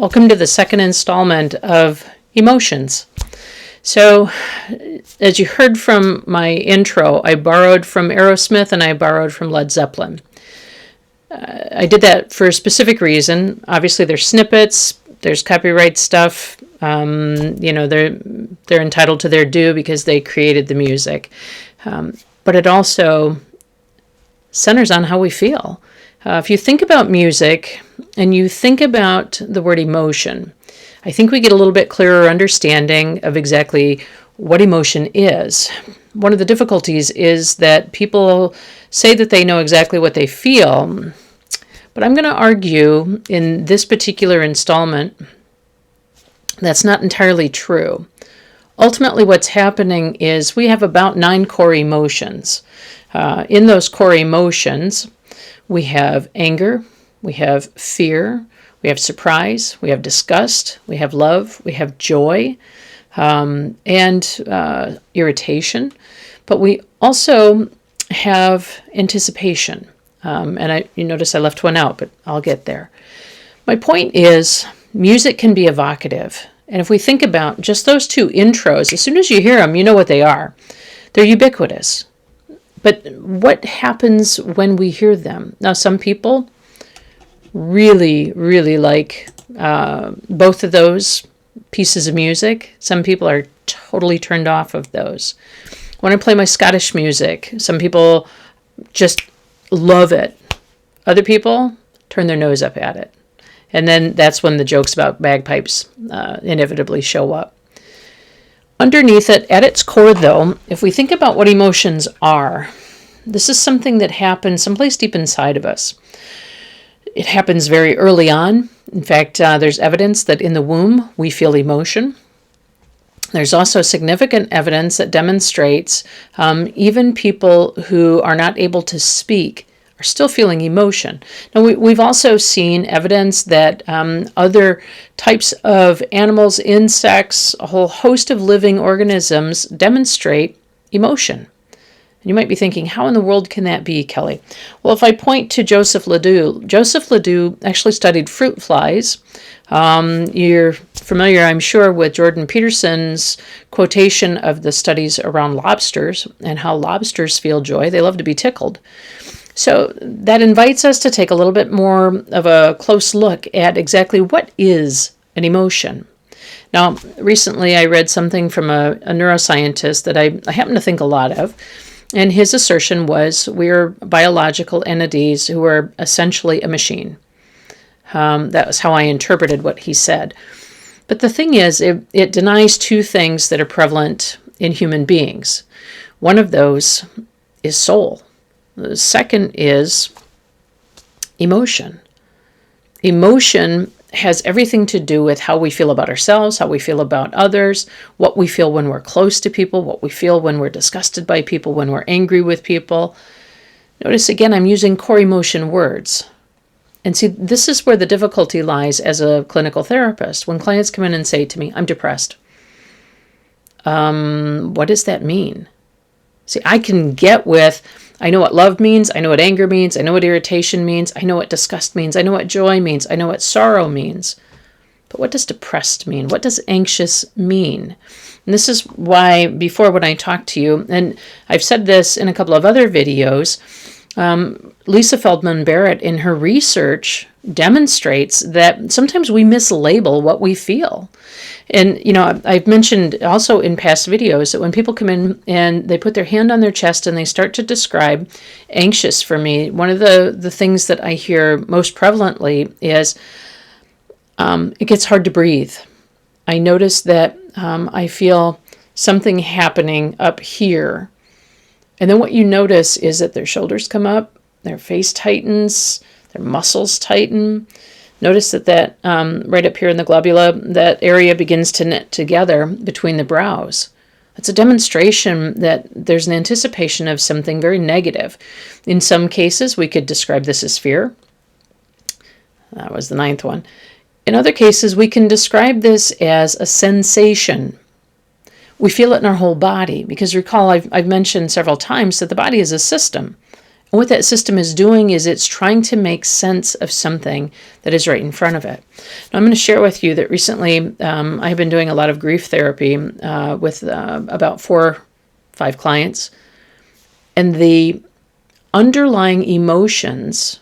Welcome to the second installment of Emotions. So, as you heard from my intro, I borrowed from Aerosmith and I borrowed from Led Zeppelin. I did that for a specific reason. Obviously, there's snippets, there's copyright stuff. They're entitled to their due because they created the music. But it also centers on how we feel. If you think about music and you think about the word emotion, I think we get a little bit clearer understanding of exactly what emotion is. One of the difficulties is that people say that they know exactly what they feel, but I'm going to argue in this particular installment that's not entirely true. Ultimately, what's happening is we have about 9 core emotions. In those core emotions, we have anger, we have fear, we have surprise, we have disgust, we have love, we have joy, and irritation. But we also have anticipation. You notice I left one out, but I'll get there. My point is, music can be evocative. And if we think about just those 2 intros, as soon as you hear them, you know what they are. They're ubiquitous. But what happens when we hear them? Now, some people really, really like both of those pieces of music. Some people are totally turned off of those. When I play my Scottish music, some people just love it. Other people turn their nose up at it. And then that's when the jokes about bagpipes inevitably show up. Underneath it, at its core though, if we think about what emotions are, this is something that happens someplace deep inside of us. It happens very early on. In fact, there's evidence that in the womb we feel emotion. There's also significant evidence that demonstrates even people who are not able to speak are still feeling emotion. Now, we've also seen evidence that other types of animals, insects, a whole host of living organisms demonstrate emotion. And you might be thinking, how in the world can that be, Kelly? Well, if I point to Joseph Ledoux actually studied fruit flies. You're familiar, I'm sure, with Jordan Peterson's quotation of the studies around lobsters and how lobsters feel joy. They love to be tickled. So that invites us to take a little bit more of a close look at exactly what is an emotion. Now, recently I read something from a neuroscientist that I happen to think a lot of, and his assertion was we're biological entities who are essentially a machine. That was how I interpreted what he said. But the thing is, it denies 2 things that are prevalent in human beings. One of those is soul. The second is emotion. Emotion has everything to do with how we feel about ourselves, how we feel about others, what we feel when we're close to people, what we feel when we're disgusted by people, when we're angry with people. Notice again, I'm using core emotion words. And see, this is where the difficulty lies as a clinical therapist. When clients come in and say to me, I'm depressed. What does that mean? See, I can get with, I know what love means, I know what anger means, I know what irritation means, I know what disgust means, I know what joy means, I know what sorrow means. But what does depressed mean? What does anxious mean? And this is why before when I talk to you, and I've said this in a couple of other videos, Lisa Feldman Barrett in her research demonstrates that sometimes we mislabel what we feel. And, I've mentioned also in past videos that when people come in and they put their hand on their chest and they start to describe anxious for me, one of the things that I hear most prevalently is it gets hard to breathe. I notice that I feel something happening up here. And then what you notice is that their shoulders come up, their face tightens, their muscles tighten. Notice that right up here in the globula, that area begins to knit together between the brows. It's a demonstration that there's an anticipation of something very negative. In some cases, we could describe this as fear. That was the 9th one. In other cases, we can describe this as a sensation. We feel it in our whole body because recall I've mentioned several times that the body is a system. And what that system is doing is it's trying to make sense of something that is right in front of it. Now, I'm going to share with you that recently I've been doing a lot of grief therapy with about 4 or 5 clients. And the underlying emotions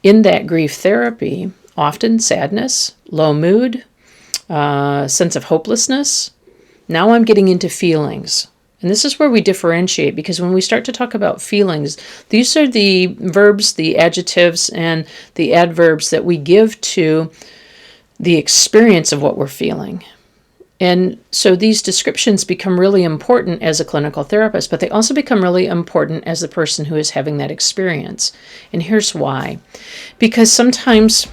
in that grief therapy, often sadness, low mood, sense of hopelessness. Now I'm getting into feelings. And this is where we differentiate, because when we start to talk about feelings, these are the verbs, the adjectives, and the adverbs that we give to the experience of what we're feeling. And so these descriptions become really important as a clinical therapist, but they also become really important as the person who is having that experience. And here's why. Because sometimes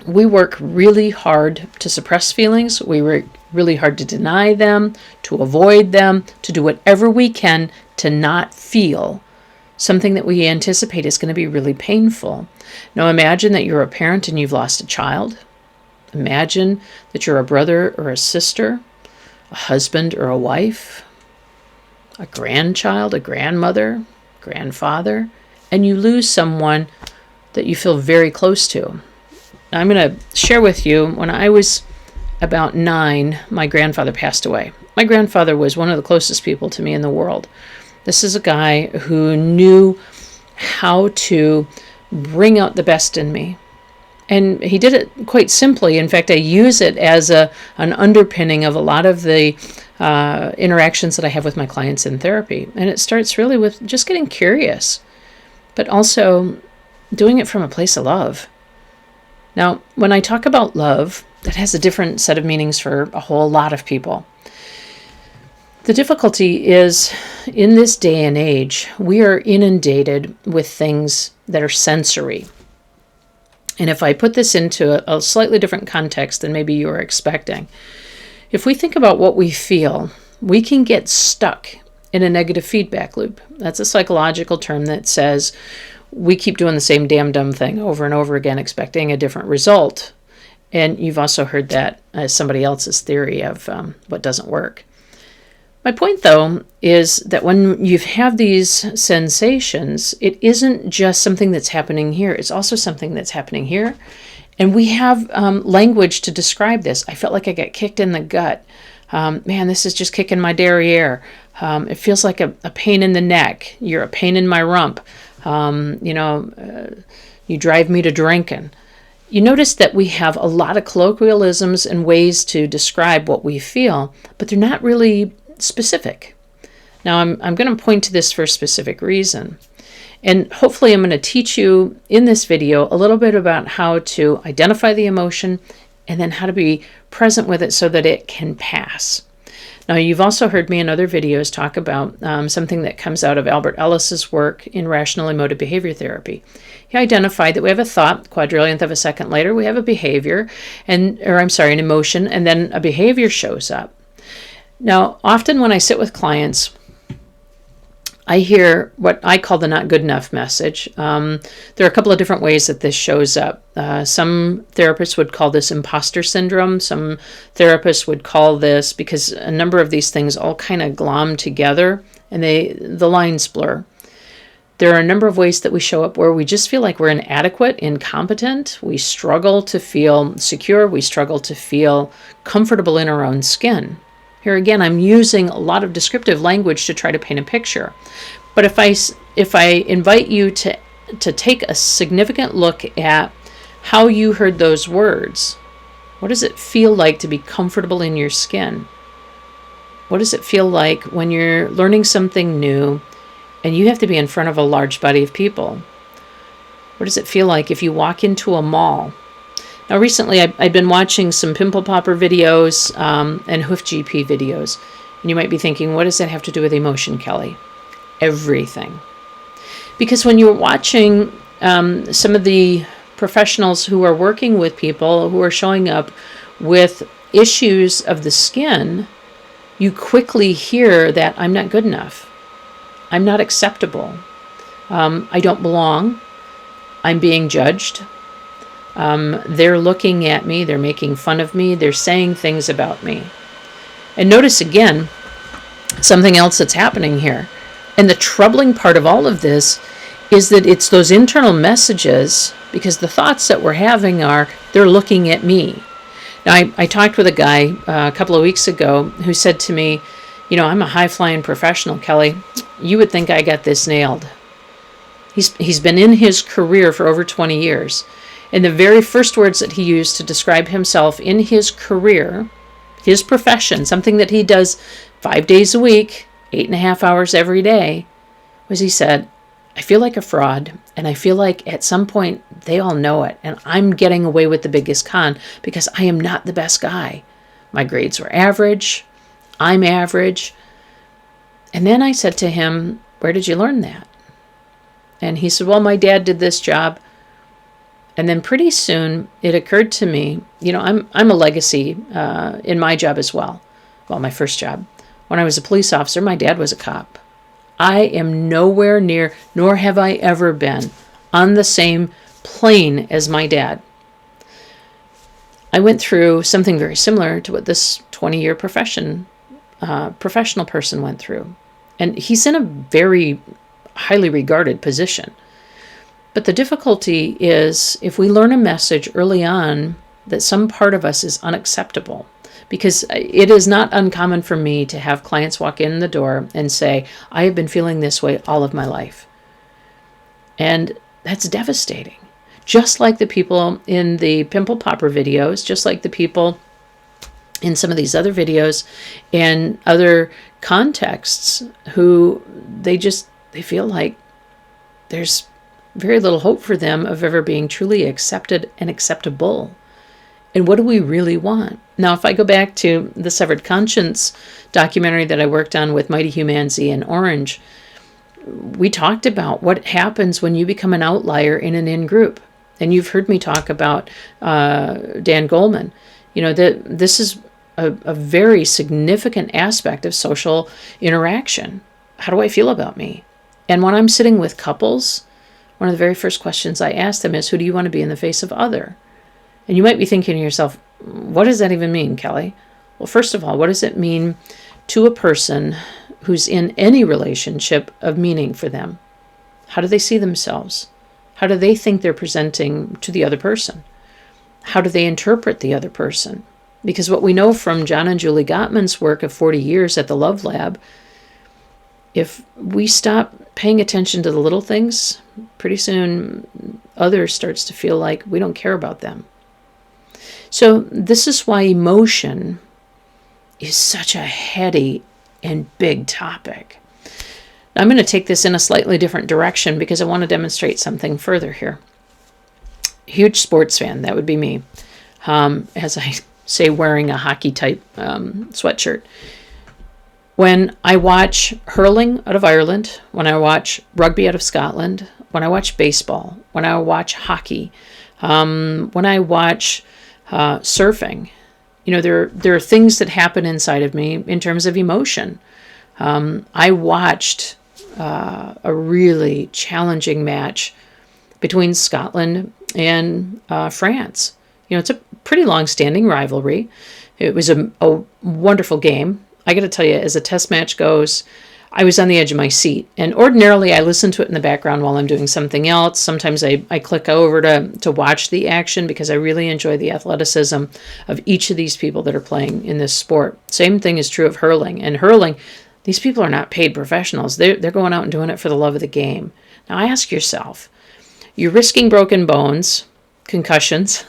we work really hard to suppress feelings. We work really hard to deny them, to avoid them, to do whatever we can to not feel something that we anticipate is going to be really painful. Now imagine that you're a parent and you've lost a child. Imagine that you're a brother or a sister, a husband or a wife, a grandchild, a grandmother, grandfather, and you lose someone that you feel very close to. Now, I'm going to share with you, when I was about 9, my grandfather passed away. My grandfather was one of the closest people to me in the world. This is a guy who knew how to bring out the best in me. And he did it quite simply. In fact, I use it as an underpinning of a lot of the interactions that I have with my clients in therapy. And it starts really with just getting curious, but also doing it from a place of love. Now, when I talk about love, that has a different set of meanings for a whole lot of people. The difficulty is, in this day and age, we are inundated with things that are sensory. And if I put this into a slightly different context than maybe you were expecting, if we think about what we feel, we can get stuck in a negative feedback loop. That's a psychological term that says we keep doing the same damn dumb thing over and over again, expecting a different result. And you've also heard that as somebody else's theory of what doesn't work. My point, though, is that when you have these sensations, it isn't just something that's happening here. It's also something that's happening here. And we have language to describe this. I felt like I got kicked in the gut. Man, this is just kicking my derriere. It feels like a pain in the neck. You're a pain in my rump. You drive me to drinking. You notice that we have a lot of colloquialisms and ways to describe what we feel, but they're not really specific. Now, I'm going to point to this for a specific reason. And hopefully I'm going to teach you in this video a little bit about how to identify the emotion and then how to be present with it so that it can pass. Now, you've also heard me in other videos talk about something that comes out of Albert Ellis's work in rational emotive behavior therapy. He identified that we have a thought, quadrillionth of a second later, we have a behavior, an emotion, and then a behavior shows up. Now, often when I sit with clients, I hear what I call the not good enough message. There are a couple of different ways that this shows up. Some therapists would call this imposter syndrome. Some therapists would call this, because a number of these things all kind of glom together and the lines blur. There are a number of ways that we show up where we just feel like we're inadequate, incompetent. We struggle to feel secure. We struggle to feel comfortable in our own skin. Here again, I'm using a lot of descriptive language to try to paint a picture. But if I invite you to take a significant look at how you heard those words, what does it feel like to be comfortable in your skin? What does it feel like when you're learning something new and you have to be in front of a large body of people? What does it feel like if you walk into a mall? Now, recently, I've been watching some Pimple Popper videos and Hoof GP videos. And you might be thinking, what does that have to do with emotion, Kelly? Everything. Because when you're watching some of the professionals who are working with people who are showing up with issues of the skin, you quickly hear that I'm not good enough. I'm not acceptable. I don't belong. I'm being judged. They're looking at me, they're making fun of me, they're saying things about me. And notice again, something else that's happening here. And the troubling part of all of this is that it's those internal messages, because the thoughts that we're having are, they're looking at me. Now, I talked with a guy a couple of weeks ago who said to me, I'm a high-flying professional, Kelly. You would think I got this nailed. He's been in his career for over 20 years. And the very first words that he used to describe himself in his career, his profession, something that he does 5 days a week, 8.5 hours every day, was he said, I feel like a fraud, and I feel like at some point they all know it, and I'm getting away with the biggest con because I am not the best guy. My grades were average. I'm average. And then I said to him, where did you learn that? And he said, well, my dad did this job. And then pretty soon it occurred to me, I'm a legacy in my job as well. Well, my first job. When I was a police officer, my dad was a cop. I am nowhere near, nor have I ever been, on the same plane as my dad. I went through something very similar to what this 20-year professional person went through. And he's in a very highly regarded position. But the difficulty is if we learn a message early on that some part of us is unacceptable, because it is not uncommon for me to have clients walk in the door and say, I have been feeling this way all of my life. And that's devastating. Just like the people in the pimple popper videos, just like the people in some of these other videos and other contexts who they feel like there's very little hope for them of ever being truly accepted and acceptable. And what do we really want? Now, if I go back to the Severed Conscience documentary that I worked on with Mighty Humanzy and Orange, we talked about what happens when you become an outlier in an in-group. And you've heard me talk about Dan Goleman. This is a very significant aspect of social interaction. How do I feel about me? And when I'm sitting with couples, one of the very first questions I ask them is, who do you want to be in the face of other? And you might be thinking to yourself, what does that even mean, Kelly? Well, first of all, what does it mean to a person who's in any relationship of meaning for them? How do they see themselves? How do they think they're presenting to the other person? How do they interpret the other person? Because what we know from John and Julie Gottman's work of 40 years at the Love Lab, if we stop paying attention to the little things, pretty soon others starts to feel like we don't care about them. So this is why emotion is such a heady and big topic. Now, I'm going to take this in a slightly different direction because I want to demonstrate something further here. Huge sports fan, that would be me. As I say, wearing a hockey type sweatshirt. When I watch hurling out of Ireland, when I watch rugby out of Scotland, when I watch baseball, when I watch hockey, when I watch surfing, there are things that happen inside of me in terms of emotion. I watched a really challenging match between Scotland and France. It's a pretty long-standing rivalry. It was a wonderful game. I got to tell you, as a test match goes, I was on the edge of my seat. And ordinarily, I listen to it in the background while I'm doing something else. Sometimes I click over to watch the action because I really enjoy the athleticism of each of these people that are playing in this sport. Same thing is true of hurling. And hurling, these people are not paid professionals. They're going out and doing it for the love of the game. Now, ask yourself, you're risking broken bones, concussions,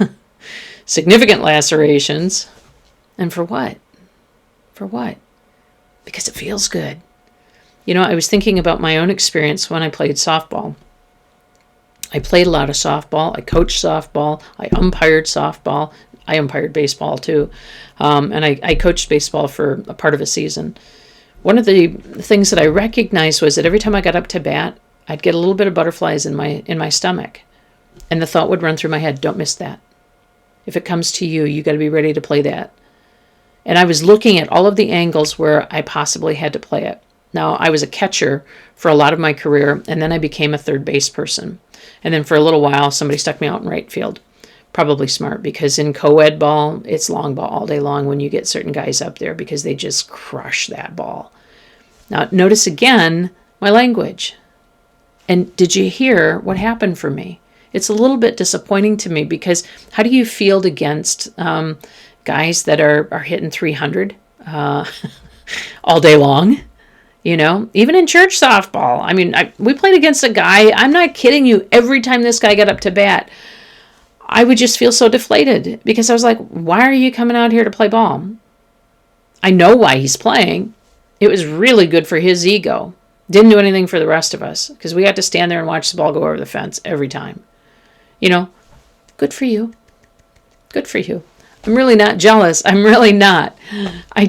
significant lacerations, and for what? For what? Because it feels good. I was thinking about my own experience when I played softball. I played a lot of softball. I coached softball. I umpired softball. I umpired baseball too. And I coached baseball for a part of a season. One of the things that I recognized was that every time I got up to bat, I'd get a little bit of butterflies in my stomach. And the thought would run through my head, don't miss that. If it comes to you, you got to be ready to play that. And I was looking at all of the angles where I possibly had to play it. Now, I was a catcher for a lot of my career, and then I became a third base person. And then for a little while, somebody stuck me out in right field. Probably smart, because in co-ed ball, it's long ball all day long when you get certain guys up there because they just crush that ball. Now, notice again, my language. And did you hear what happened for me? It's a little bit disappointing to me because how do you field against guys that are hitting 300 all day long? You know, even in church softball. I mean, we played against a guy. I'm not kidding you. Every time this guy got up to bat, I would just feel so deflated because I was like, why are you coming out here to play ball? I know why he's playing. It was really good for his ego. Didn't do anything for the rest of us because we got to stand there and watch the ball go over the fence every time. You know, good for you. Good for you. I'm really not jealous. I'm really not. I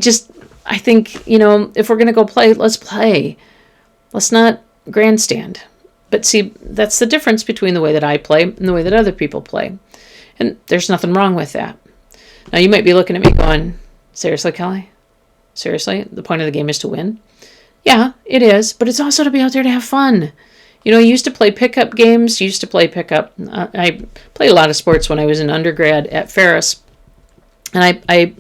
think, you know, if we're going to go play, let's play. Let's not grandstand. But see, that's the difference between the way that I play and the way that other people play. And there's nothing wrong with that. Now, you might be looking at me going, seriously, Kelly? Seriously? The point of the game is to win? Yeah, it is. But it's also to be out there to have fun. You know, I used to play pickup games. I played a lot of sports when I was an undergrad at Ferris. And I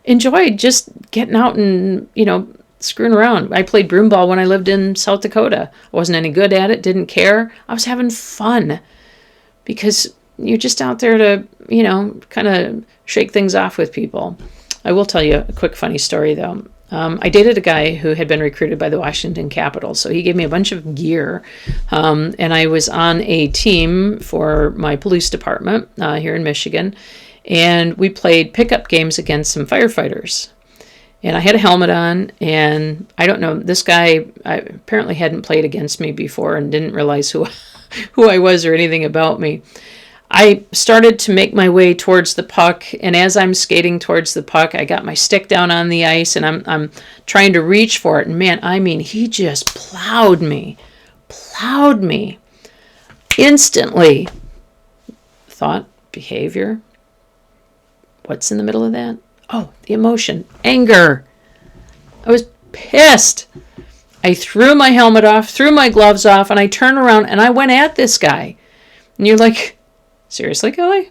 enjoyed just getting out and, you know, screwing around. I played broomball when I lived in South Dakota. I wasn't any good at it, didn't care. I was having fun because you're just out there to, you know, kind of shake things off with people. I will tell you a quick funny story, though. I dated a guy who had been recruited by the Washington Capitals, so he gave me a bunch of gear, and I was on a team for my police department here in Michigan, and we played pickup games against some firefighters. And I had a helmet on, and I don't know, this guy apparently hadn't played against me before and didn't realize who I was or anything about me. I started to make my way towards the puck, and as I'm skating towards the puck, I got my stick down on the ice, and I'm trying to reach for it. And man, I mean, he just plowed me instantly. Thought, behavior. What's in the middle of that? Oh, the emotion, anger. I was pissed. I threw my helmet off, threw my gloves off, and I turned around and I went at this guy. And you're like, seriously, Kelly?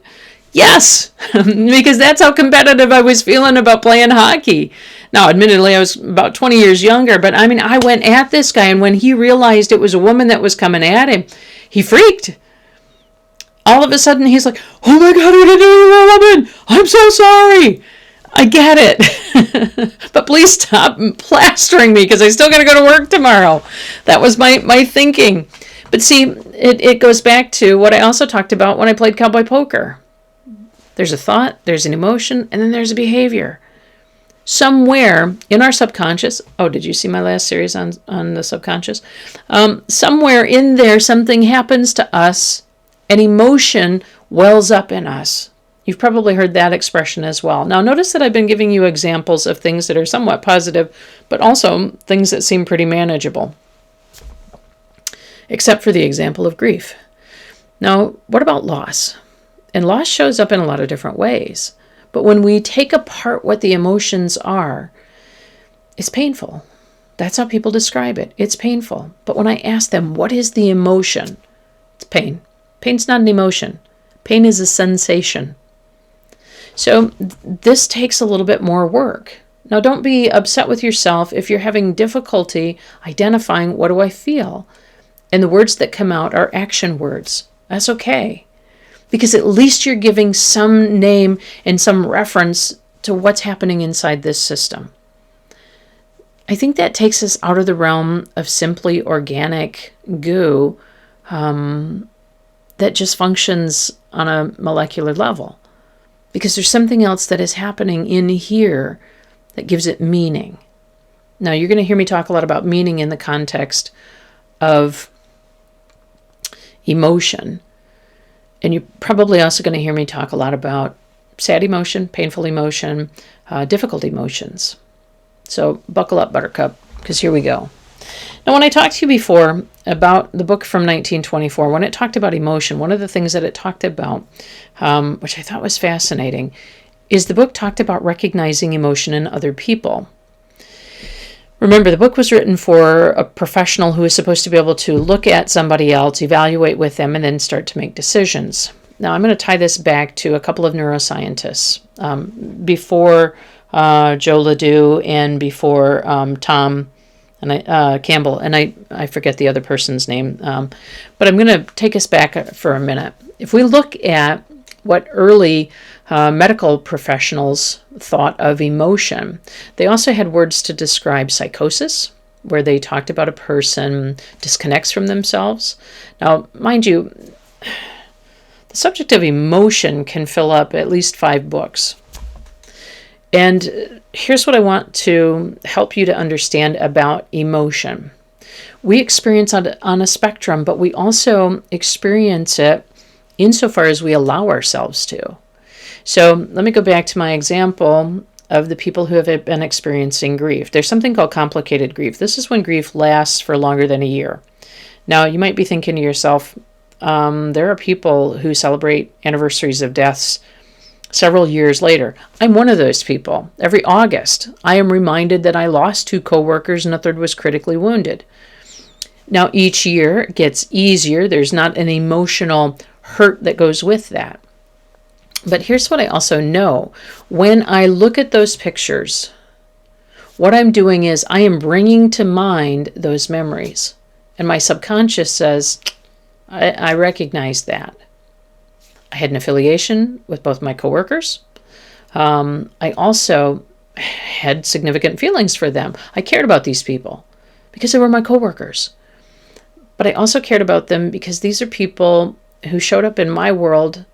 Yes, because that's how competitive I was feeling about playing hockey. Now, admittedly, I was about 20 years younger, but I mean, I went at this guy, and when he realized it was a woman that was coming at him, he freaked. All of a sudden, he's like, oh my God, what did I do, woman? I'm so sorry. I get it. But please stop plastering me because I still got to go to work tomorrow. That was my thinking. But see, it goes back to what I also talked about when I played cowboy poker. There's a thought, there's an emotion, and then there's a behavior. Somewhere in our subconscious, oh, did you see my last series on the subconscious? Somewhere in there, something happens to us, an emotion wells up in us. You've probably heard that expression as well. Now, notice that I've been giving you examples of things that are somewhat positive, but also things that seem pretty manageable. Except for the example of grief. Now, what about loss? And loss shows up in a lot of different ways. But when we take apart what the emotions are, it's painful. That's how people describe it. It's painful. But when I ask them, what is the emotion? It's pain. Pain's not an emotion. Pain is a sensation. So this takes a little bit more work. Now, don't be upset with yourself if you're having difficulty identifying what do I feel. And the words that come out are action words. That's okay. Because at least you're giving some name and some reference to what's happening inside this system. I think that takes us out of the realm of simply organic goo that just functions on a molecular level. Because there's something else that is happening in here that gives it meaning. Now, you're going to hear me talk a lot about meaning in the context of emotion. And you're probably also going to hear me talk a lot about sad emotion, painful emotion, difficult emotions. So buckle up, Buttercup, because here we go. Now, when I talked to you before about the book from 1924, when it talked about emotion, one of the things that it talked about, which I thought was fascinating, is the book talked about recognizing emotion in other people. Remember, the book was written for a professional who is supposed to be able to look at somebody else, evaluate with them, and then start to make decisions. Now, I'm going to tie this back to a couple of neuroscientists. Before Joe Ledoux and before Tom and Campbell, and I forget the other person's name. But I'm going to take us back for a minute. If we look at what early medical professionals thought of emotion, they also had words to describe psychosis, where they talked about a person disconnects from themselves. Now, mind you, the subject of emotion can fill up at least 5 books. And here's what I want to help you to understand about emotion. We experience on a spectrum, but we also experience it insofar as we allow ourselves to. So let me go back to my example of the people who have been experiencing grief. There's something called complicated grief. This is when grief lasts for longer than a year. Now, you might be thinking to yourself, there are people who celebrate anniversaries of deaths several years later. I'm one of those people. Every August, I am reminded that I lost 2 coworkers and a third was critically wounded. Now, each year it gets easier. There's not an emotional hurt that goes with that. But here's what I also know. When I look at those pictures, what I'm doing is I am bringing to mind those memories. And my subconscious says, I recognize that. I had an affiliation with both my coworkers. I also had significant feelings for them. I cared about these people because they were my coworkers. But I also cared about them because these are people who showed up in my world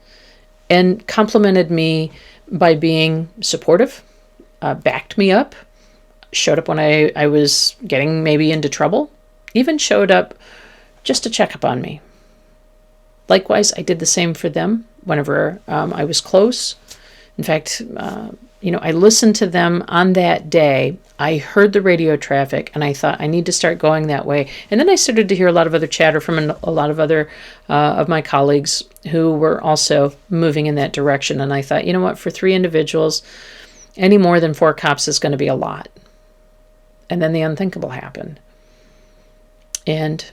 and complimented me by being supportive, backed me up, showed up when I was getting maybe into trouble, even showed up just to check up on me. Likewise, I did the same for them whenever I was close. In fact, I listened to them on that day. I heard the radio traffic and I thought I need to start going that way. And then I started to hear a lot of other chatter from a lot of other of my colleagues who were also moving in that direction. And I thought, you know what, for 3 individuals, any more than 4 cops is going to be a lot. And then the unthinkable happened. And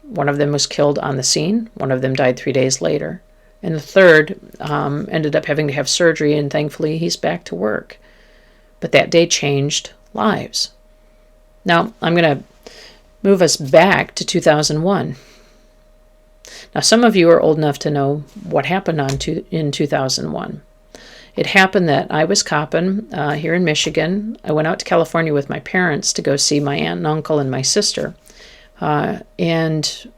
one of them was killed on the scene. One of them died 3 days later. And the third ended up having to have surgery, and thankfully he's back to work. But that day changed lives. Now, I'm going to move us back to 2001. Now, some of you are old enough to know what happened in 2001. It happened that I was copping here in Michigan. I went out to California with my parents to go see my aunt and uncle and my sister. And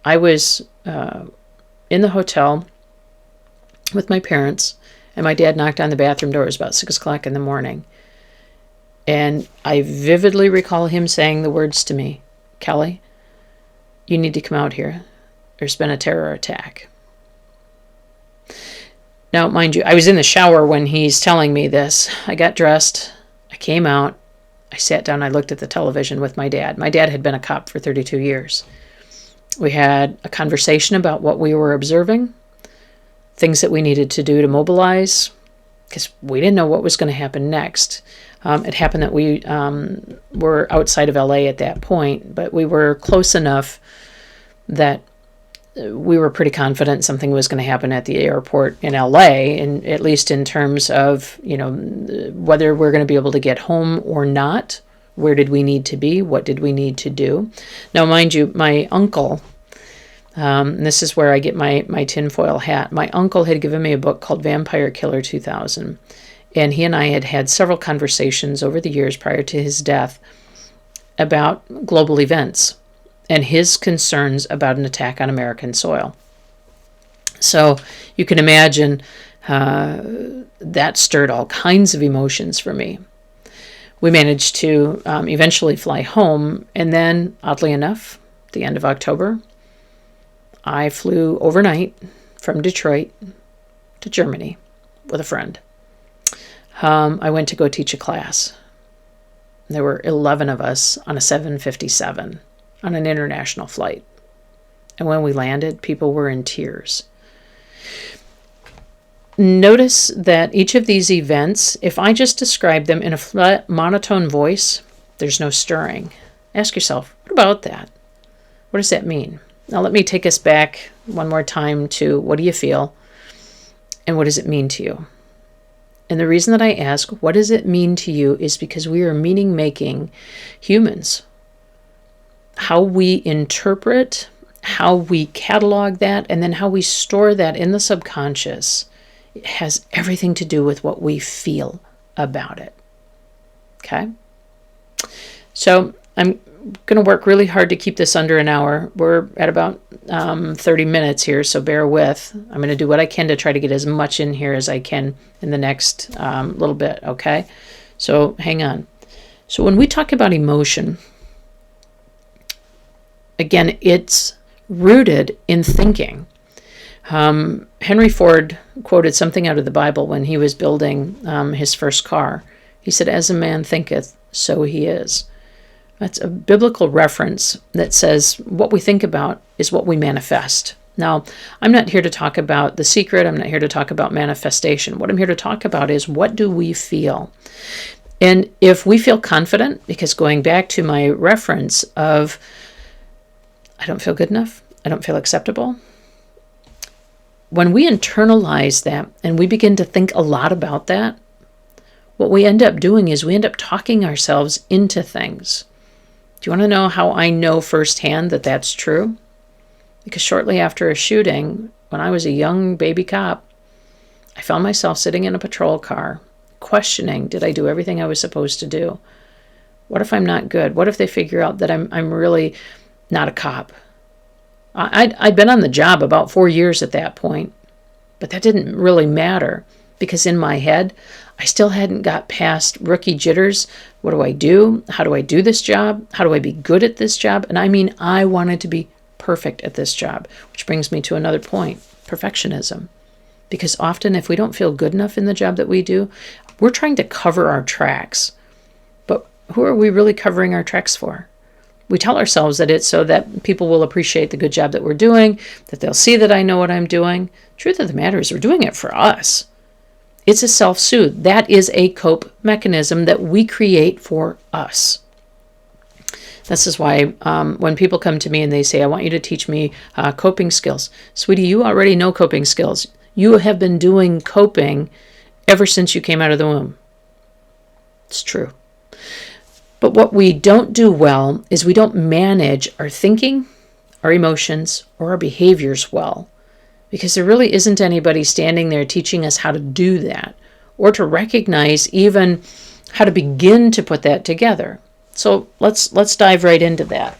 I was in the hotel with my parents, and my dad knocked on the bathroom door. It was about 6 o'clock in the morning. And I vividly recall him saying the words to me, "Kelly, you need to come out here. There's been a terror attack." Now, mind you, I was in the shower when he's telling me this. I got dressed. I came out. I sat down. I looked at the television with my dad. My dad had been a cop for 32 years. We had a conversation about what we were observing, things that we needed to do to mobilize, because we didn't know what was going to happen next. It happened that we were outside of LA at that point, but we were close enough that we were pretty confident something was going to happen at the airport in LA, and at least in terms of, whether we're going to be able to get home or not. Where did we need to be? What did we need to do? Now, mind you, my uncle, and this is where I get my tinfoil hat. My uncle had given me a book called Vampire Killer 2000. And he and I had had several conversations over the years prior to his death about global events and his concerns about an attack on American soil. So you can imagine that stirred all kinds of emotions for me. We managed to eventually fly home, and then, oddly enough, at the end of October, I flew overnight from Detroit to Germany with a friend. I went to go teach a class. There were 11 of us on a 757 on an international flight. And when we landed, people were in tears. Notice that each of these events, if I just describe them in a flat, monotone voice, there's no stirring. Ask yourself, what about that? What does that mean? Now let me take us back one more time to what do you feel and what does it mean to you? And the reason that I ask, what does it mean to you, is because we are meaning-making humans. how we interpret, how we catalog that, and then how we store that in the subconscious, it has everything to do with what we feel about it. Okay? So I'm going to work really hard to keep this under an hour. We're at about 30 minutes here, so bear with. I'm going to do what I can to try to get as much in here as I can in the next little bit, okay? So hang on. So when we talk about emotion, again, it's rooted in thinking. Henry Ford quoted something out of the Bible when he was building his first car. He said, "As a man thinketh, so he is." That's a biblical reference that says what we think about is what we manifest. Now, I'm not here to talk about The Secret. I'm not here to talk about manifestation. What I'm here to talk about is, what do we feel? And if we feel confident, because going back to my reference of, I don't feel good enough, I don't feel acceptable, when we internalize that and we begin to think a lot about that, what we end up doing is we end up talking ourselves into things. Do you want to know how I know firsthand that that's true? Because shortly after a shooting, when I was a young baby cop, I found myself sitting in a patrol car, questioning, did I do everything I was supposed to do? What if I'm not good? What if they figure out that I'm really not a cop? I'd been on the job about 4 years at that point, but that didn't really matter, because in my head, I still hadn't got past rookie jitters. What do I do? How do I do this job? How do I be good at this job? And I mean, I wanted to be perfect at this job, which brings me to another point, perfectionism. Because often if we don't feel good enough in the job that we do, we're trying to cover our tracks. But who are we really covering our tracks for? We tell ourselves that it's so that people will appreciate the good job that we're doing, that they'll see that I know what I'm doing. Truth of the matter is, we're doing it for us. It's a self-soothe. That is a cope mechanism that we create for us. This is why when people come to me and they say, I want you to teach me coping skills. Sweetie, you already know coping skills. You have been doing coping ever since you came out of the womb. It's true. But what we don't do well is we don't manage our thinking, our emotions, or our behaviors well. Because there really isn't anybody standing there teaching us how to do that, or to recognize even how to begin to put that together. So let's dive right into that.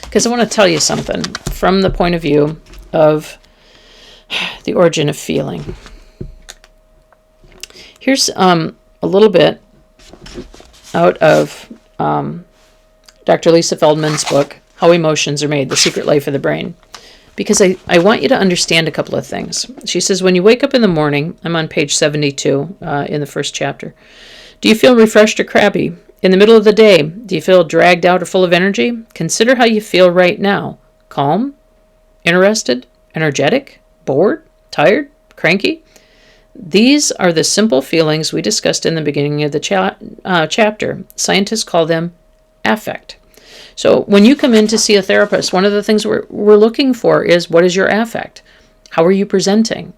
Because I want to tell you something from the point of view of the origin of feeling. Here's a little bit out of Dr. Lisa Feldman's book, How Emotions Are Made, The Secret Life of the Brain. Because I want you to understand a couple of things. She says, when you wake up in the morning, I'm on page 72 in the first chapter, do you feel refreshed or crabby? In the middle of the day, do you feel dragged out or full of energy? Consider how you feel right now. Calm? Interested? Energetic? Bored? Tired? Cranky? These are the simple feelings we discussed in the beginning of the chapter. Scientists call them affect. So when you come in to see a therapist, one of the things we're looking for is, what is your affect? How are you presenting?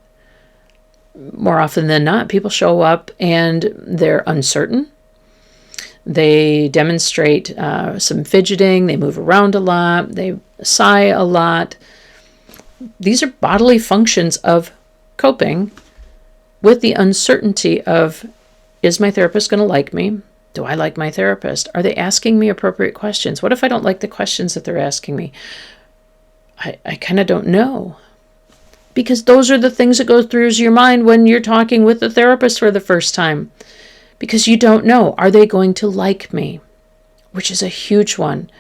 More often than not, people show up and they're uncertain. They demonstrate some fidgeting. They move around a lot. They sigh a lot. These are bodily functions of coping with the uncertainty of, is my therapist going to like me? Do I like my therapist? Are they asking me appropriate questions? What if I don't like the questions that they're asking me? I kind of don't know. Because those are the things that go through your mind when you're talking with the therapist for the first time. Because you don't know, are they going to like me? Which is a huge one.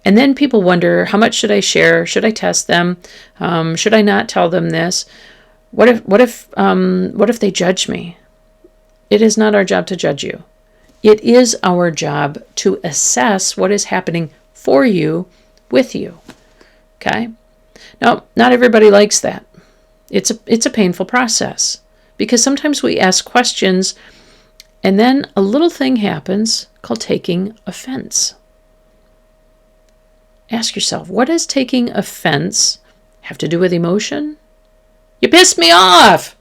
And then people wonder, how much should I share? Should I test them? Should I not tell them this? What if they judge me? It is not our job to judge you. It is our job to assess what is happening for you, with you. Okay? Now, not everybody likes that. It's a painful process, because sometimes we ask questions and then a little thing happens called taking offense. Ask yourself, what does taking offense have to do with emotion? You pissed me off!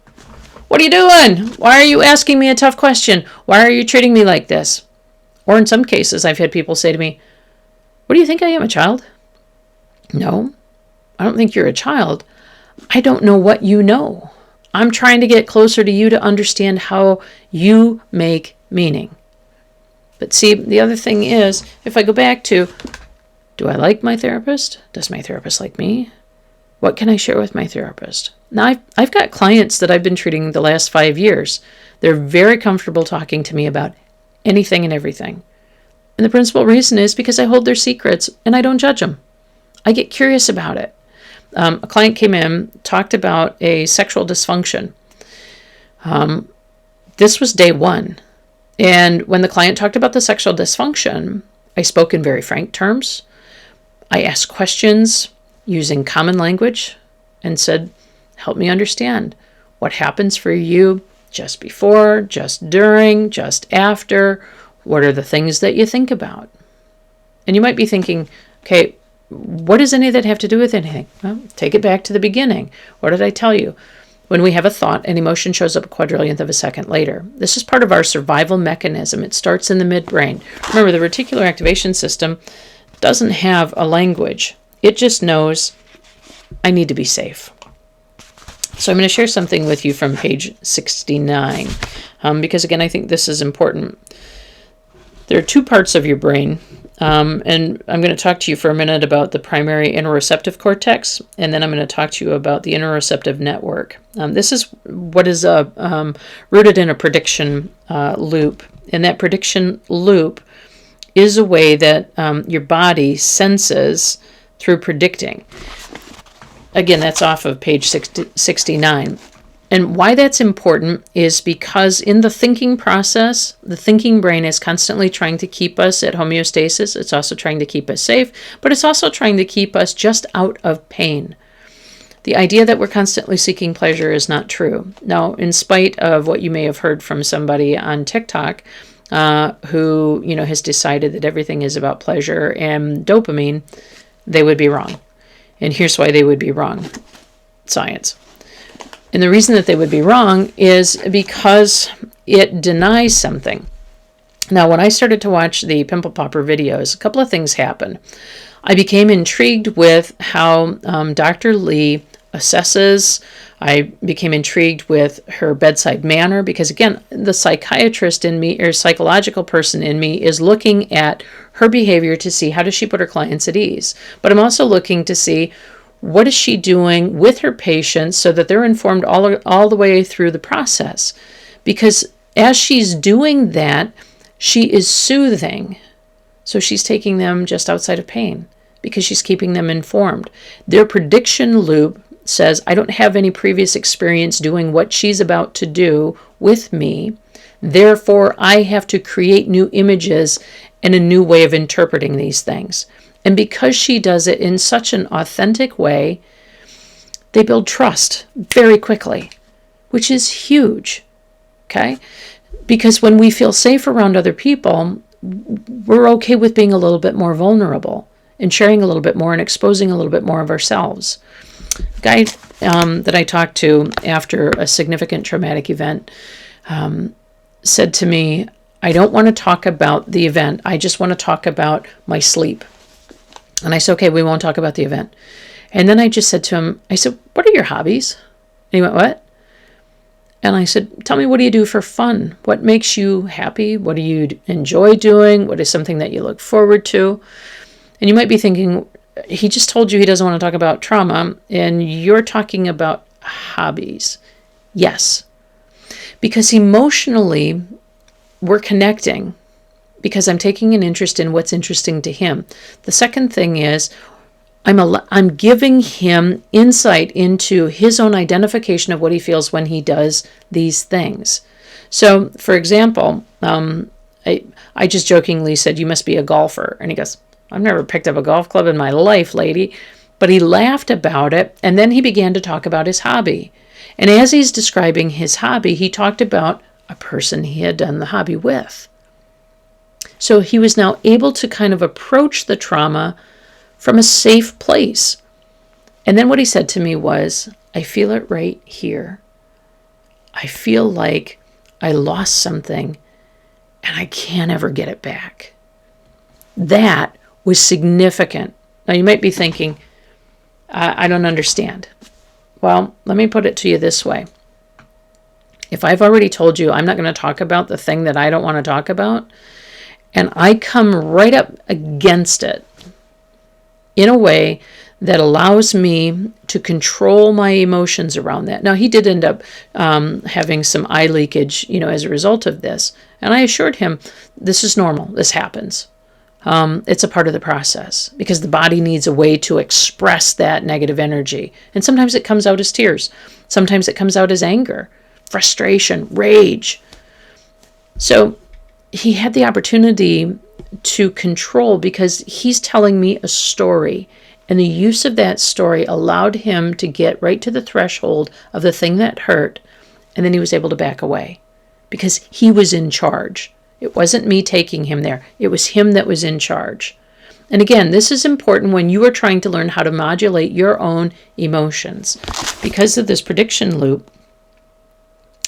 What are you doing? Why are you asking me a tough question? Why are you treating me like this? Or in some cases, I've had people say to me, What do you think I am, a child? No, I don't think you're a child. I don't know what you know. I'm trying to get closer to you to understand how you make meaning. But see, the other thing is, if I go back to, do I like my therapist? Does my therapist like me? What can I share with my therapist? Now, I've got clients that I've been treating the last 5 years. They're very comfortable talking to me about anything and everything. And the principal reason is because I hold their secrets and I don't judge them. I get curious about it. A client came in, talked about a sexual dysfunction. This was day one. And when the client talked about the sexual dysfunction, I spoke in very frank terms. I asked questions using common language and said, help me understand what happens for you just before, just during, just after. What are the things that you think about? And you might be thinking, okay, what does any of that have to do with anything? Well, take it back to the beginning. What did I tell you? When we have a thought, an emotion shows up a quadrillionth of a second later. This is part of our survival mechanism. It starts in the midbrain. Remember, the reticular activation system doesn't have a language. It just knows, I need to be safe. So I'm going to share something with you from page 69, because again, I think this is important. There are two parts of your brain, and I'm going to talk to you for a minute about the primary interoceptive cortex, and then I'm going to talk to you about the interoceptive network. This is what is rooted in a prediction loop, and that prediction loop is a way that your body senses through predicting. Again, that's off of page 69. And why that's important is because in the thinking process, the thinking brain is constantly trying to keep us at homeostasis. It's also trying to keep us safe, but it's also trying to keep us just out of pain. The idea that we're constantly seeking pleasure is not true. Now, in spite of what you may have heard from somebody on TikTok who, has decided that everything is about pleasure and dopamine, they would be wrong. And here's why they would be wrong. Science. And the reason that they would be wrong is because it denies something. Now, when I started to watch the Pimple Popper videos, a couple of things happened. I became intrigued with how Dr. Lee assesses. I became intrigued with her bedside manner because, again, the psychiatrist in me or psychological person in me is looking at her behavior to see how does she put her clients at ease. But I'm also looking to see what is she doing with her patients so that they're informed all the way through the process. Because as she's doing that, she is soothing. So she's taking them just outside of pain because she's keeping them informed. Their prediction loop says, I don't have any previous experience doing what she's about to do with me. Therefore, I have to create new images and a new way of interpreting these things. And because she does it in such an authentic way, they build trust very quickly, which is huge, okay? Because when we feel safe around other people, we're okay with being a little bit more vulnerable and sharing a little bit more and exposing a little bit more of ourselves. The guy that I talked to after a significant traumatic event said to me, I don't want to talk about the event. I just want to talk about my sleep. And I said, okay, we won't talk about the event. And then I just said to him, I said, what are your hobbies? And he went, what? And I said, tell me, what do you do for fun? What makes you happy? What do you enjoy doing? What is something that you look forward to? And you might be thinking, he just told you he doesn't want to talk about trauma, and you're talking about hobbies. Yes. Because emotionally, we're connecting. Because I'm taking an interest in what's interesting to him. The second thing is I'm giving him insight into his own identification of what he feels when he does these things. So, for example, I just jokingly said, you must be a golfer. And he goes, I've never picked up a golf club in my life, lady. But he laughed about it, and then he began to talk about his hobby. And as he's describing his hobby, he talked about a person he had done the hobby with. So he was now able to kind of approach the trauma from a safe place. And then what he said to me was, I feel it right here. I feel like I lost something and I can't ever get it back. That was significant. Now, you might be thinking, I don't understand. Well, let me put it to you this way. If I've already told you I'm not going to talk about the thing that I don't want to talk about, and I come right up against it in a way that allows me to control my emotions around that. Now, he did end up having some eye leakage, as a result of this. And I assured him, this is normal. This happens. It's a part of the process because the body needs a way to express that negative energy. And sometimes it comes out as tears. Sometimes it comes out as anger, frustration, rage. So he had the opportunity to control because he's telling me a story. And the use of that story allowed him to get right to the threshold of the thing that hurt. And then he was able to back away because he was in charge. It wasn't me taking him there. It was him that was in charge. And again, this is important when you are trying to learn how to modulate your own emotions. Because of this prediction loop,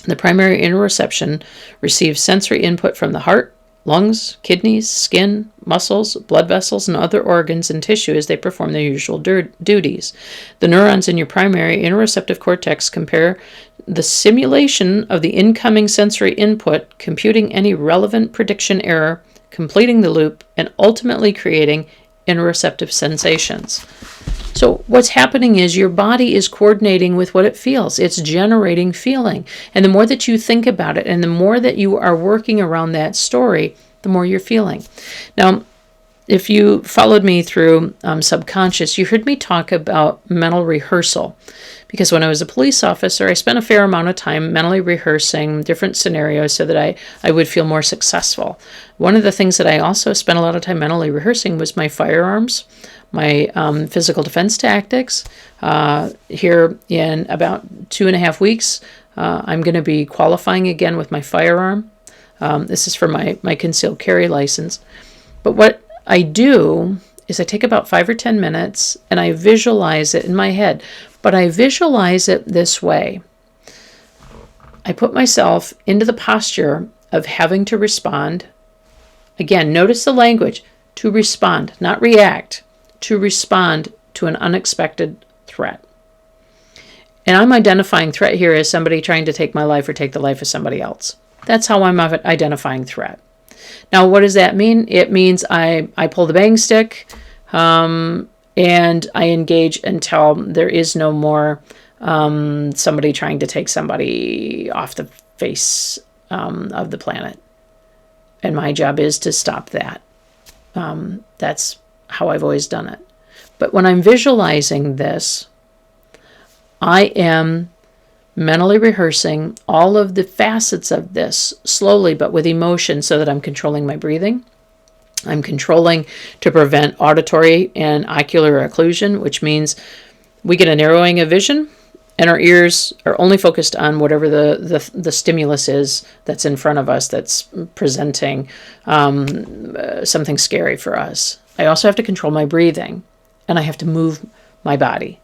the primary interoception receives sensory input from the heart, lungs, kidneys, skin, muscles, blood vessels, and other organs and tissue as they perform their usual duties. The neurons in your primary interoceptive cortex compare the simulation of the incoming sensory input, computing any relevant prediction error, completing the loop, and ultimately creating interoceptive sensations. So what's happening is your body is coordinating with what it feels. It's generating feeling. And the more that you think about it and the more that you are working around that story, the more you're feeling. Now, if you followed me through Subconscious, you heard me talk about mental rehearsal. Because when I was a police officer, I spent a fair amount of time mentally rehearsing different scenarios so that I would feel more successful. One of the things that I also spent a lot of time mentally rehearsing was my firearms, my physical defense tactics. Here in about 2.5 weeks, I'm going to be qualifying again with my firearm. This is for my concealed carry license. But what I do is I take about 5 or 10 minutes and I visualize it in my head. But I visualize it this way. I put myself into the posture of having to respond. Again, notice the language. To respond, not react. To respond to an unexpected threat. And I'm identifying threat here as somebody trying to take my life or take the life of somebody else. That's how I'm identifying threat. Now, what does that mean? It means I pull the bang stick, and I engage until there is no more somebody trying to take somebody off the face of the planet. And my job is to stop that. That's how I've always done it. But when I'm visualizing this, I am mentally rehearsing all of the facets of this slowly but with emotion so that I'm controlling my breathing. I'm controlling to prevent auditory and ocular occlusion, which means we get a narrowing of vision and our ears are only focused on whatever the stimulus is that's in front of us that's presenting something scary for us. I also have to control my breathing and I have to move my body.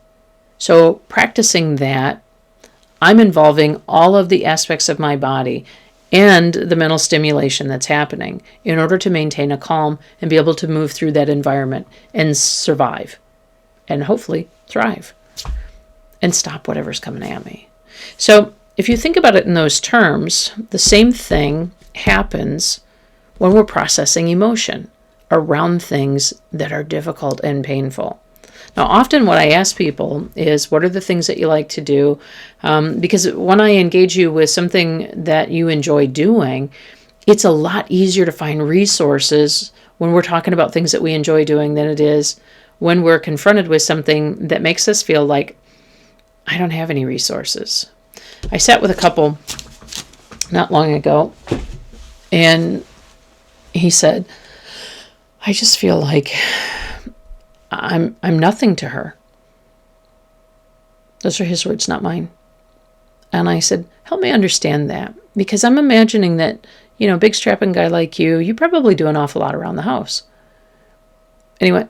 So practicing that, I'm involving all of the aspects of my body and the mental stimulation that's happening in order to maintain a calm and be able to move through that environment and survive and hopefully thrive and stop whatever's coming at me. So if you think about it in those terms, the same thing happens when we're processing emotion around things that are difficult and painful. Now, often what I ask people is, what are the things that you like to do? Because when I engage you with something that you enjoy doing, it's a lot easier to find resources when we're talking about things that we enjoy doing than it is when we're confronted with something that makes us feel like, I don't have any resources. I sat with a couple not long ago, and he said, I just feel like I'm nothing to her. Those are his words, not mine. And I said, help me understand that. Because I'm imagining that, big strapping guy like you probably do an awful lot around the house. And he went,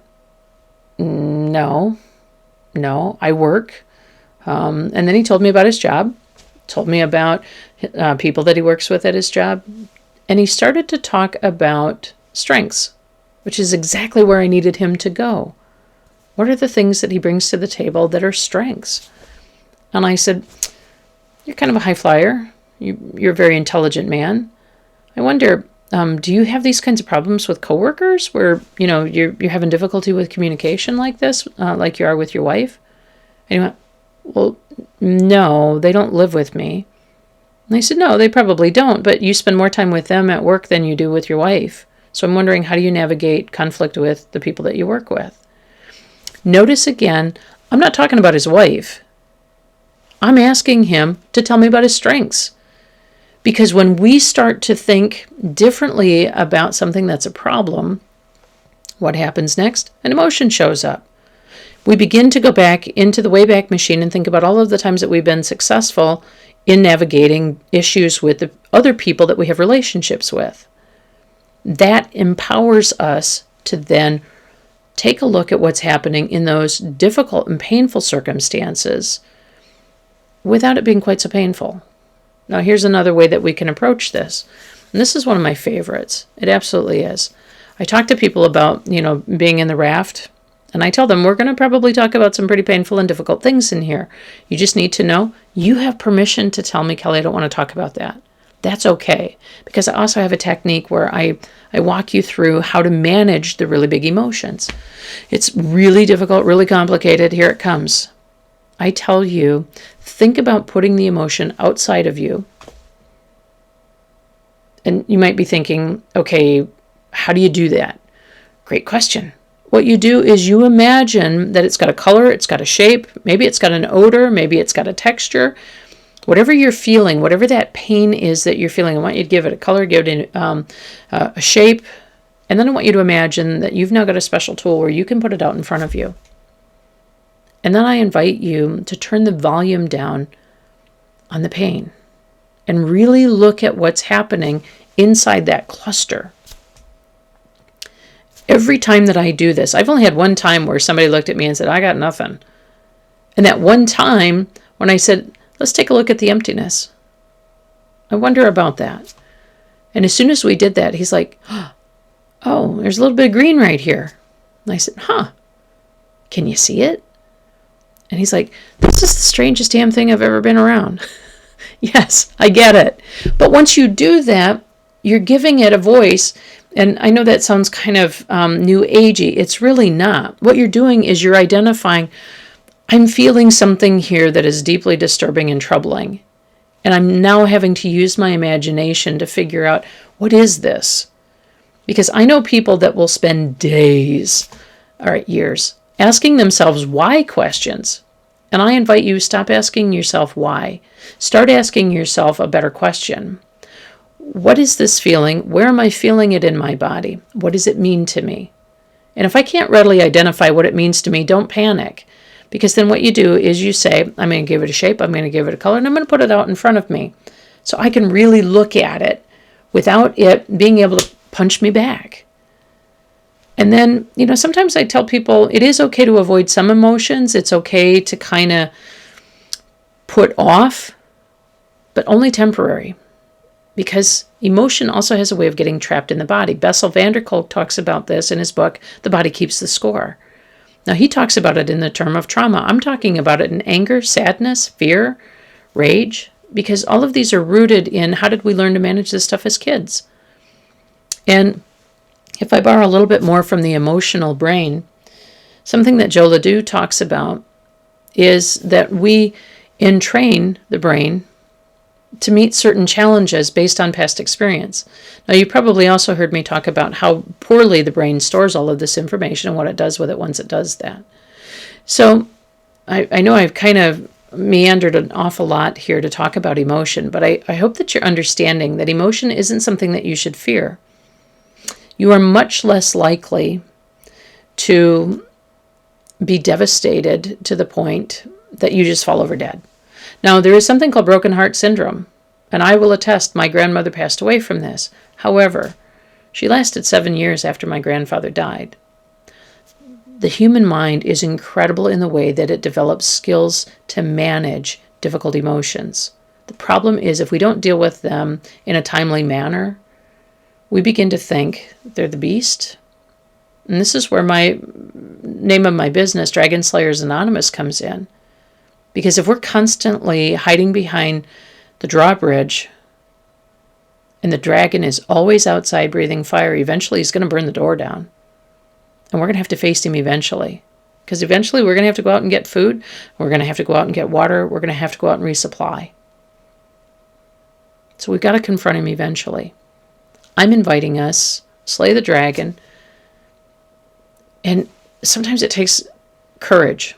no, I work. And then he told me about his job, told me about people that he works with at his job. And he started to talk about strengths. which is exactly where I needed him to go. What are the things that he brings to the table that are strengths? And I said, you're kind of a high flyer. You're a very intelligent man. I wonder, do you have these kinds of problems with coworkers where, you're having difficulty with communication like this, like you are with your wife? And he went, well, no, they don't live with me. And I said, no, they probably don't, but you spend more time with them at work than you do with your wife. So I'm wondering, how do you navigate conflict with the people that you work with? Notice again, I'm not talking about his wife. I'm asking him to tell me about his strengths. Because when we start to think differently about something that's a problem, what happens next? An emotion shows up. We begin to go back into the Wayback Machine and think about all of the times that we've been successful in navigating issues with the other people that we have relationships with. That empowers us to then take a look at what's happening in those difficult and painful circumstances without it being quite so painful. Now, here's another way that we can approach this. And this is one of my favorites. It absolutely is. I talk to people about, being in the raft, and I tell them we're going to probably talk about some pretty painful and difficult things in here. You just need to know you have permission to tell me, Kelly, I don't want to talk about that. That's okay. Because I also have a technique where I walk you through how to manage the really big emotions. It's really difficult, really complicated. Here it comes. I tell you, think about putting the emotion outside of you. And you might be thinking, okay, how do you do that? Great question. What you do is you imagine that it's got a color, it's got a shape, maybe it's got an odor, maybe it's got a texture. Whatever you're feeling, whatever that pain is that you're feeling, I want you to give it a color, give it a shape, and then I want you to imagine that you've now got a special tool where you can put it out in front of you. And then I invite you to turn the volume down on the pain and really look at what's happening inside that cluster. Every time that I do this, I've only had one time where somebody looked at me and said, I got nothing. And that one time when I said, let's take a look at the emptiness. I wonder about that. And as soon as we did that, he's like, oh, there's a little bit of green right here. And I said, can you see it? And he's like, this is the strangest damn thing I've ever been around. Yes, I get it. But once you do that, you're giving it a voice. And I know that sounds kind of new agey. It's really not. What you're doing is you're identifying, I'm feeling something here that is deeply disturbing and troubling. And I'm now having to use my imagination to figure out, what is this? Because I know people that will spend days, years, asking themselves why questions. And I invite you, stop asking yourself why. Start asking yourself a better question. What is this feeling? Where am I feeling it in my body? What does it mean to me? And if I can't readily identify what it means to me, don't panic. Because then what you do is you say, I'm going to give it a shape, I'm going to give it a color, and I'm going to put it out in front of me. So I can really look at it without it being able to punch me back. And then, sometimes I tell people it is okay to avoid some emotions. It's okay to kind of put off, but only temporary. Because emotion also has a way of getting trapped in the body. Bessel van der Kolk talks about this in his book, The Body Keeps the Score. Now, he talks about it in the term of trauma. I'm talking about it in anger, sadness, fear, rage, because all of these are rooted in how did we learn to manage this stuff as kids? And if I borrow a little bit more from the emotional brain, something that Joe LeDoux talks about is that we entrain the brain to meet certain challenges based on past experience. Now, you probably also heard me talk about how poorly the brain stores all of this information and what it does with it once it does that. So I know I've kind of meandered an awful lot here to talk about emotion, but I hope that you're understanding that emotion isn't something that you should fear. You are much less likely to be devastated to the point that you just fall over dead. Now, there is something called broken heart syndrome, and I will attest my grandmother passed away from this. However, she lasted 7 years after my grandfather died. The human mind is incredible in the way that it develops skills to manage difficult emotions. The problem is if we don't deal with them in a timely manner, we begin to think they're the beast, And this is where my name of my business, Dragon Slayers Anonymous, comes in. Because if we're constantly hiding behind the drawbridge and the dragon is always outside breathing fire, eventually he's going to burn the door down. And we're going to have to face him eventually. Because eventually we're going to have to go out and get food. We're going to have to go out and get water. We're going to have to go out and resupply. So we've got to confront him eventually. I'm inviting us, slay the dragon. And sometimes it takes courage.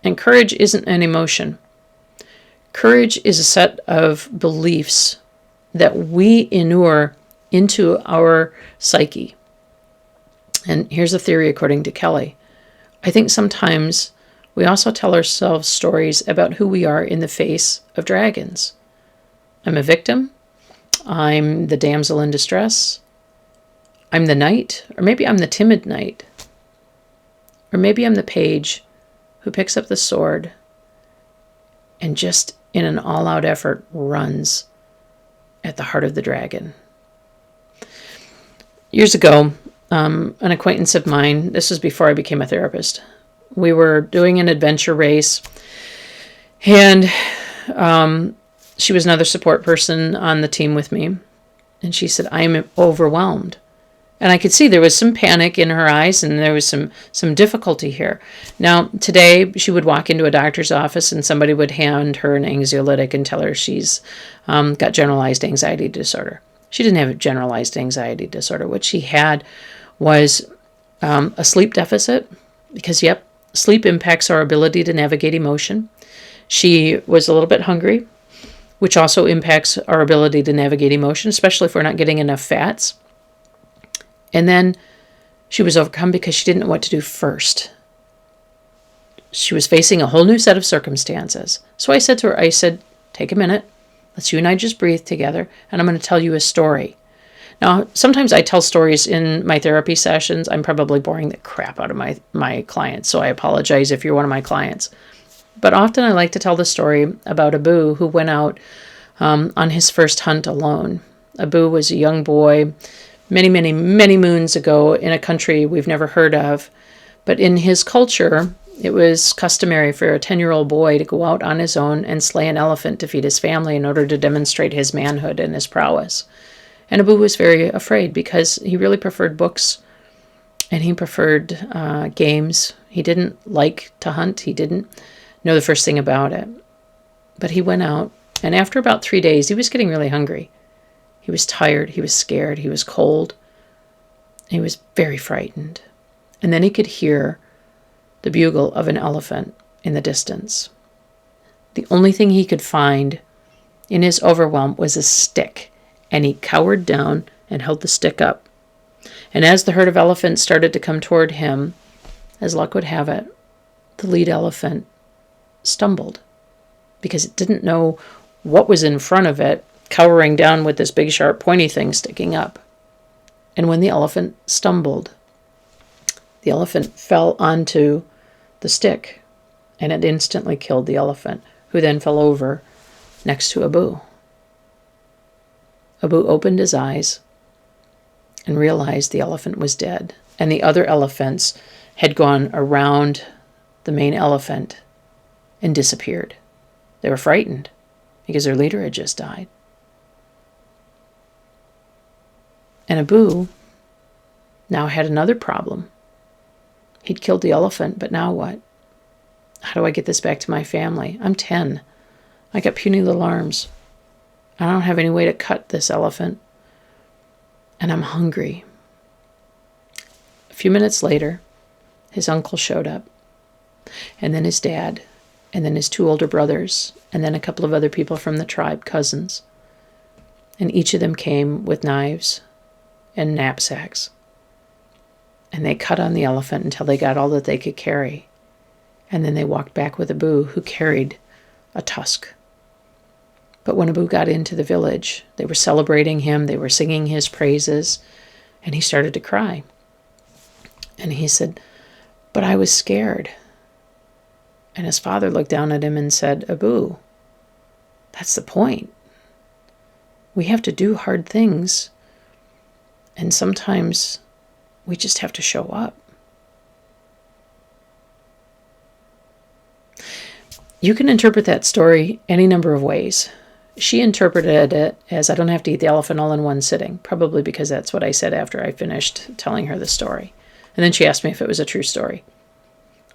And courage isn't an emotion. Courage is a set of beliefs that we inure into our psyche. And here's a theory according to Kelly. I think sometimes we also tell ourselves stories about who we are in the face of dragons. I'm a victim. I'm the damsel in distress. I'm the knight. Or maybe I'm the timid knight. Or maybe I'm the page who picks up the sword and just in an all-out effort runs at the heart of the dragon. Years ago, an acquaintance of mine, this was before I became a therapist, we were doing an adventure race, and she was another support person on the team with me, and she said, I'm overwhelmed. And I could see there was some panic in her eyes, and there was some difficulty here. Now, today, she would walk into a doctor's office, and somebody would hand her an anxiolytic and tell her she's got generalized anxiety disorder. She didn't have a generalized anxiety disorder. What she had was a sleep deficit, because, sleep impacts our ability to navigate emotion. She was a little bit hungry, which also impacts our ability to navigate emotion, especially if we're not getting enough fats. And then she was overcome because she didn't know what to do first. She was facing a whole new set of circumstances. So I said to her, take a minute. Let's you and I just breathe together, and I'm going to tell you a story. Now, sometimes I tell stories in my therapy sessions. I'm probably boring the crap out of my clients, so I apologize if you're one of my clients. But often I like to tell the story about Abu, who went out on his first hunt alone. Abu was a young boy, many, many, many moons ago in a country we've never heard of. But in his culture, it was customary for a 10-year-old boy to go out on his own and slay an elephant to feed his family in order to demonstrate his manhood and his prowess. And Abu was very afraid because he really preferred books and he preferred games. He didn't like to hunt. He didn't know the first thing about it. But he went out, and after about 3 days, he was getting really hungry. He was tired, he was scared, he was cold, he was very frightened. And then he could hear the bugle of an elephant in the distance. The only thing he could find in his overwhelm was a stick, and he cowered down and held the stick up. And as the herd of elephants started to come toward him, as luck would have it, the lead elephant stumbled because it didn't know what was in front of it, cowering down with this big, sharp, pointy thing sticking up. And when the elephant stumbled, the elephant fell onto the stick, and it instantly killed the elephant, who then fell over next to Abu. Abu opened his eyes and realized the elephant was dead, and the other elephants had gone around the main elephant and disappeared. They were frightened because their leader had just died. And Abu now had another problem. He'd killed the elephant, but now what? How do I get this back to my family? I'm 10. I got puny little arms. I don't have any way to cut this elephant. And I'm hungry. A few minutes later, his uncle showed up. And then his dad. And then his 2 older brothers. And then a couple of other people from the tribe, cousins. And each of them came with knives and knapsacks. And they cut on the elephant until they got all that they could carry. And then they walked back with Abu, who carried a tusk. But when Abu got into the village, they were celebrating him, they were singing his praises, and he started to cry. And he said, "But I was scared." And his father looked down at him and said, "Abu, that's the point. We have to do hard things. And sometimes We just have to show up. You can interpret that story any number of ways. She interpreted it as, I don't have to eat the elephant all in one sitting, probably because that's what I said after I finished telling her the story. And then she asked me if it was a true story.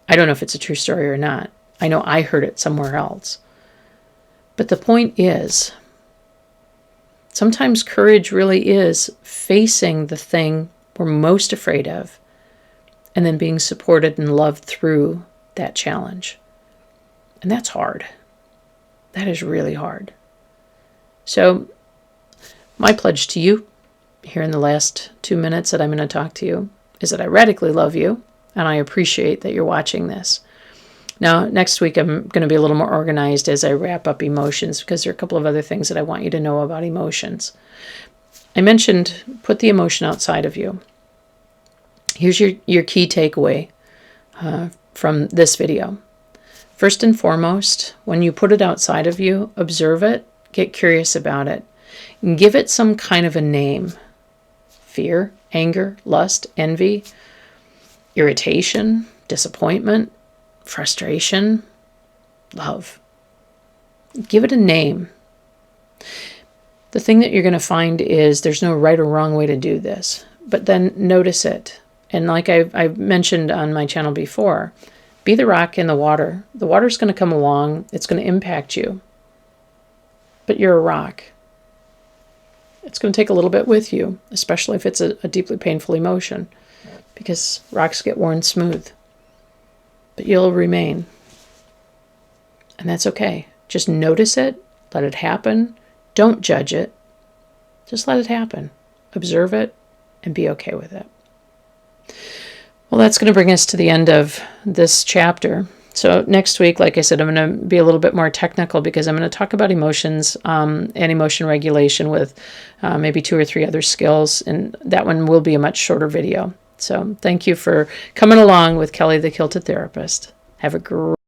I don't know if it's a true story or not. I know I heard it somewhere else. But the point is, sometimes courage really is facing the thing we're most afraid of and then being supported and loved through that challenge. And that's hard. That is really hard. So my pledge to you here in the last 2 minutes that I'm going to talk to you is that I radically love you and I appreciate that you're watching this. Now, next week I'm going to be a little more organized as I wrap up emotions because there are a couple of other things that I want you to know about emotions. I mentioned put the emotion outside of you. Here's your key takeaway from this video. First and foremost, when you put it outside of you, observe it, get curious about it, and give it some kind of a name. Fear, anger, lust, envy, irritation, disappointment, frustration, love. Give it a name. The thing that you're going to find is there's no right or wrong way to do this, but then notice it. And like I've mentioned on my channel before, be the rock in the water. The water's going to come along. It's going to impact you. But you're a rock. It's going to take a little bit with you, especially if it's a deeply painful emotion, because rocks get worn smooth. But you'll remain. And that's okay. Just notice it. Let it happen. Don't judge it. Just let it happen. Observe it and be okay with it. Well, that's going to bring us to the end of this chapter. So next week, like I said, I'm going to be a little bit more technical because I'm going to talk about emotions and emotion regulation with maybe 2 or 3 other skills. And that one will be a much shorter video. So thank you for coming along with Kelly the Kilted Therapist. Have a great